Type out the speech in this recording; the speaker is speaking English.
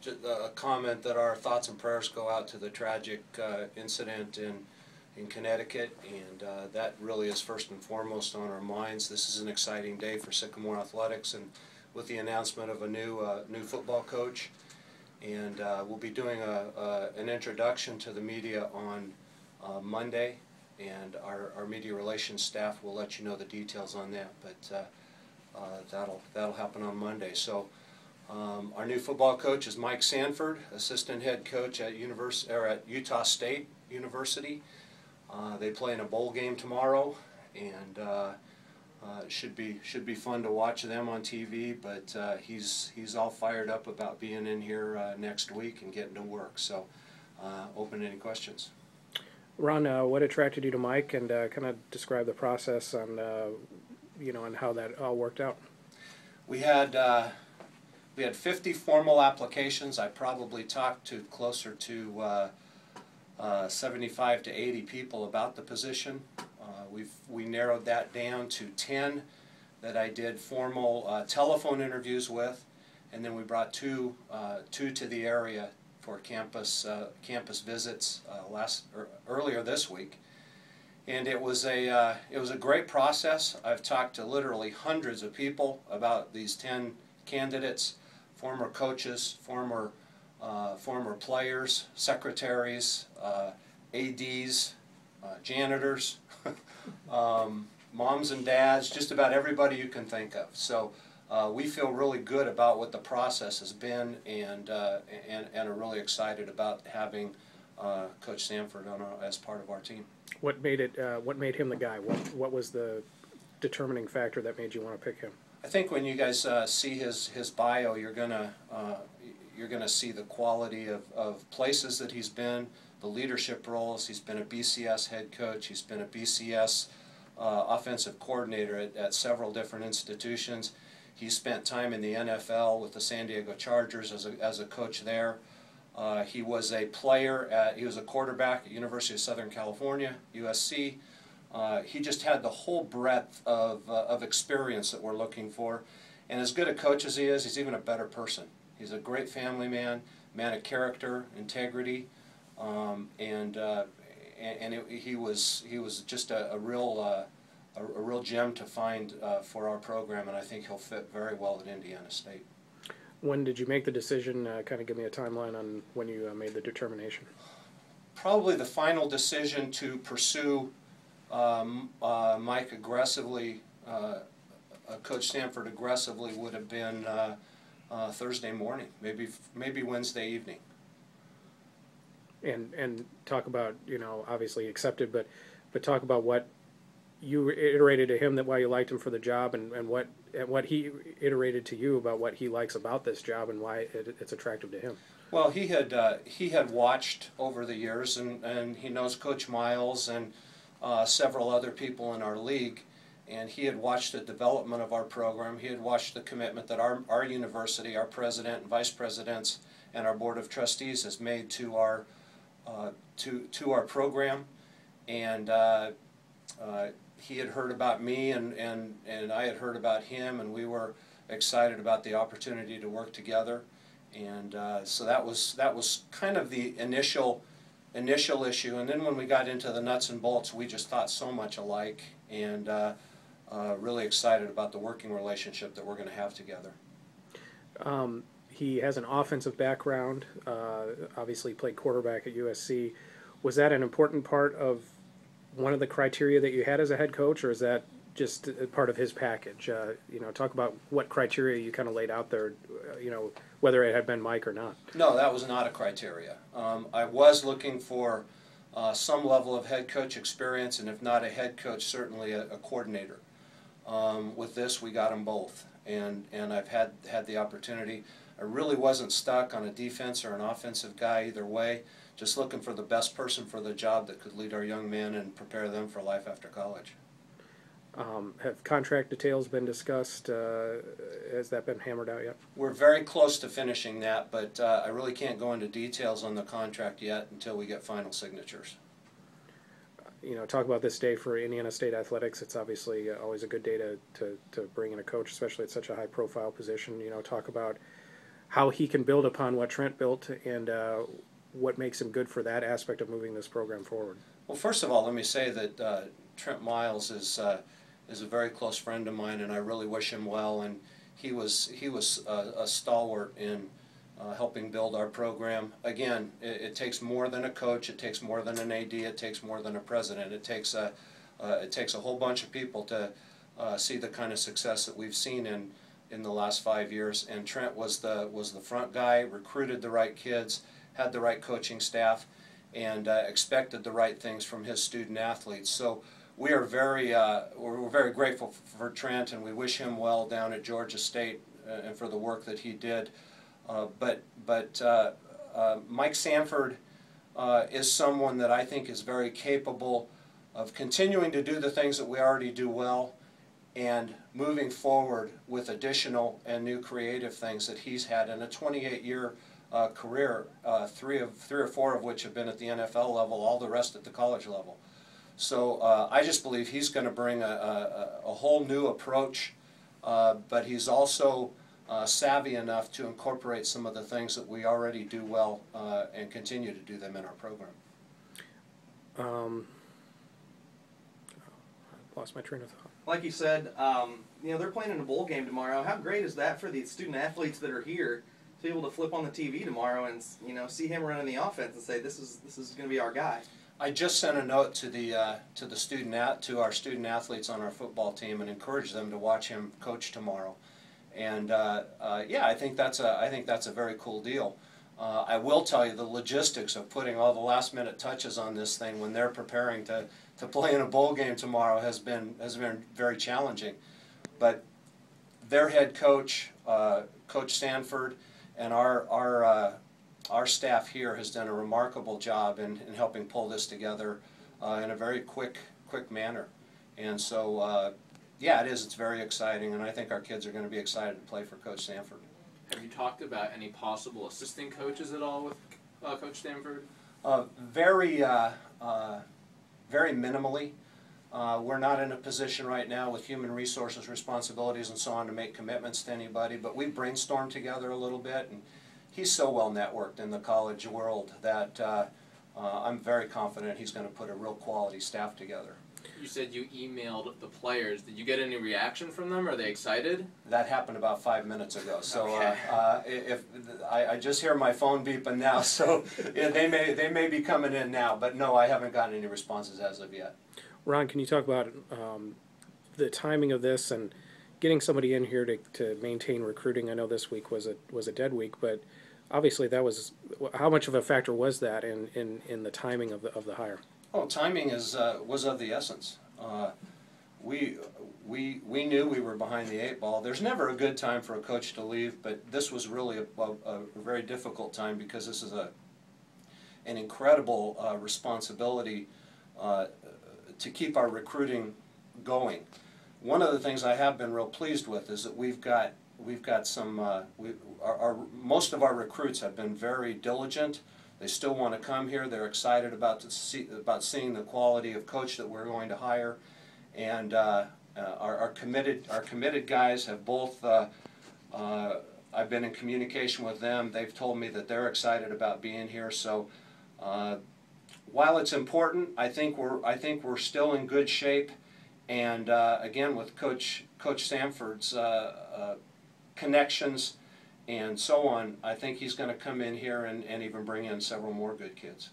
a comment that our thoughts and prayers go out to the tragic incident in Connecticut, and that really is first and foremost on our minds. This is an exciting day for Sycamore Athletics, and with the announcement of a new football coach, and we'll be doing an introduction to the media on Monday, and our media relations staff will let you know the details on that. But that'll happen on Monday. So. Our new football coach is Mike Sanford, assistant head coach at Utah State University. They play in a bowl game tomorrow, and it should be fun to watch them on TV. But he's all fired up about being in here next week and getting to work. So, open to any questions. Ron, what attracted you to Mike, and kind of describe the process on and how that all worked out? We had 50 formal applications. I probably talked to closer to 75 to 80 people about the position. We narrowed that down to 10 that I did formal telephone interviews with, and then we brought two to the area for campus visits earlier this week. And it was a great process. I've talked to literally hundreds of people about these 10 candidates. Former coaches, former players, secretaries, ADs, janitors, moms and dads, just about everybody you can think of. So we feel really good about what the process has been, and are really excited about having Coach Sanford as part of our team. What made him the guy? What was the determining factor that made you want to pick him? I think when you guys see his bio, you're gonna see the quality of places that he's been, the leadership roles. He's been a BCS head coach. He's been a BCS offensive coordinator at several different institutions. He spent time in the NFL with the San Diego Chargers as a coach there. He was a player he was a quarterback at University of Southern California, USC. He just had the whole breadth of experience that we're looking for. And as good a coach as he is, he's even a better person. He's a great family man of character, integrity, he was just a real gem to find for our program, and I think he'll fit very well at Indiana State. When did you make the decision? Kind of give me a timeline on when you made the determination. Probably the final decision to pursue Mike aggressively, Coach Sanford aggressively, would have been Thursday morning, maybe Wednesday evening. And talk about, obviously accepted, but talk about what you iterated to him, that why you liked him for the job, and what he iterated to you about what he likes about this job and why it's attractive to him. Well, he had watched over the years, and he knows Coach Miles and several other people in our league, and he had watched the development of our program. He had watched the commitment that our university, our president and vice presidents, and our board of trustees has made to our program, and he had heard about me, and I had heard about him, and we were excited about the opportunity to work together, and so that was kind of the initial issue. And then when we got into the nuts and bolts, we just thought so much alike, and really excited about the working relationship that we're going to have together. He has an offensive background, obviously played quarterback at USC. Was that an important part of one of the criteria that you had as a head coach, or is that just part of his package? Talk about what criteria you kind of laid out there, whether it had been Mike or not. No, that was not a criteria. I was looking for some level of head coach experience, and if not a head coach, certainly a coordinator. With this, we got them both, and I've had the opportunity. I really wasn't stuck on a defense or an offensive guy either way, just looking for the best person for the job that could lead our young men and prepare them for life after college. Have contract details been discussed? Has that been hammered out yet? We're very close to finishing that, but I really can't go into details on the contract yet until we get final signatures. Talk about this day for Indiana State athletics. It's obviously always a good day to bring in a coach, especially at such a high-profile position. Talk about how he can build upon what Trent built and what makes him good for that aspect of moving this program forward. Well, first of all, let me say that Trent Miles is a very close friend of mine, and I really wish him well. And he was a stalwart in helping build our program. Again, it takes more than a coach. It takes more than an AD. It takes more than a president. It takes a whole bunch of people to see the kind of success that we've seen in the last 5 years. And Trent was the front guy, recruited the right kids, had the right coaching staff, and expected the right things from his student athletes. So we are we're very grateful for Trent, and we wish him well down at Georgia State and for the work that he did. But Mike Sanford is someone that I think is very capable of continuing to do the things that we already do well and moving forward with additional and new creative things that he's had in a 28-year career, three or four of which have been at the NFL level, all the rest at the college level. So I just believe he's going to bring a whole new approach, but he's also savvy enough to incorporate some of the things that we already do well and continue to do them in our program. Lost my train of thought. Like you said, they're playing in a bowl game tomorrow. How great is that for the student athletes that are here to be able to flip on the TV tomorrow and see him running the offense and say this is going to be our guy? I just sent a note to our student athletes on our football team and encouraged them to watch him coach tomorrow. And yeah, I think that's a very cool deal. I will tell you the logistics of putting all the last-minute touches on this thing when they're preparing to play in a bowl game tomorrow has been very challenging. But their head coach, Coach Sanford, and our staff here has done a remarkable job in helping pull this together in a very quick manner. And so, yeah, it is. It's very exciting, and I think our kids are going to be excited to play for Coach Sanford. Have you talked about any possible assistant coaches at all with Coach Sanford? Very minimally. We're not in a position right now with human resources responsibilities and so on to make commitments to anybody, but we brainstormed together a little bit, and he's so well networked in the college world that I'm very confident he's going to put a real quality staff together. You said you emailed the players. Did you get any reaction from them? Are they excited? That happened about 5 minutes ago. So okay. If I just hear my phone beeping now, so yeah, they may be coming in now. But no, I haven't gotten any responses as of yet. Ron, can you talk about the timing of this and getting somebody in here to maintain recruiting? I know this week was a dead week, but obviously that was how much of a factor was that in the timing of the hire? Oh, timing was of the essence. We knew we were behind the 8 ball. There's never a good time for a coach to leave, but this was really a very difficult time because this is an incredible responsibility to keep our recruiting going. One of the things I have been real pleased with is that we've got some most of our recruits have been very diligent. They still want to come here. They're excited about seeing the quality of coach that we're going to hire, and our committed guys have both. I've been in communication with them. They've told me that they're excited about being here. So while it's important, I think we're still in good shape. And again, with Coach Sanford's connections and so on, I think he's going to come in here and even bring in several more good kids.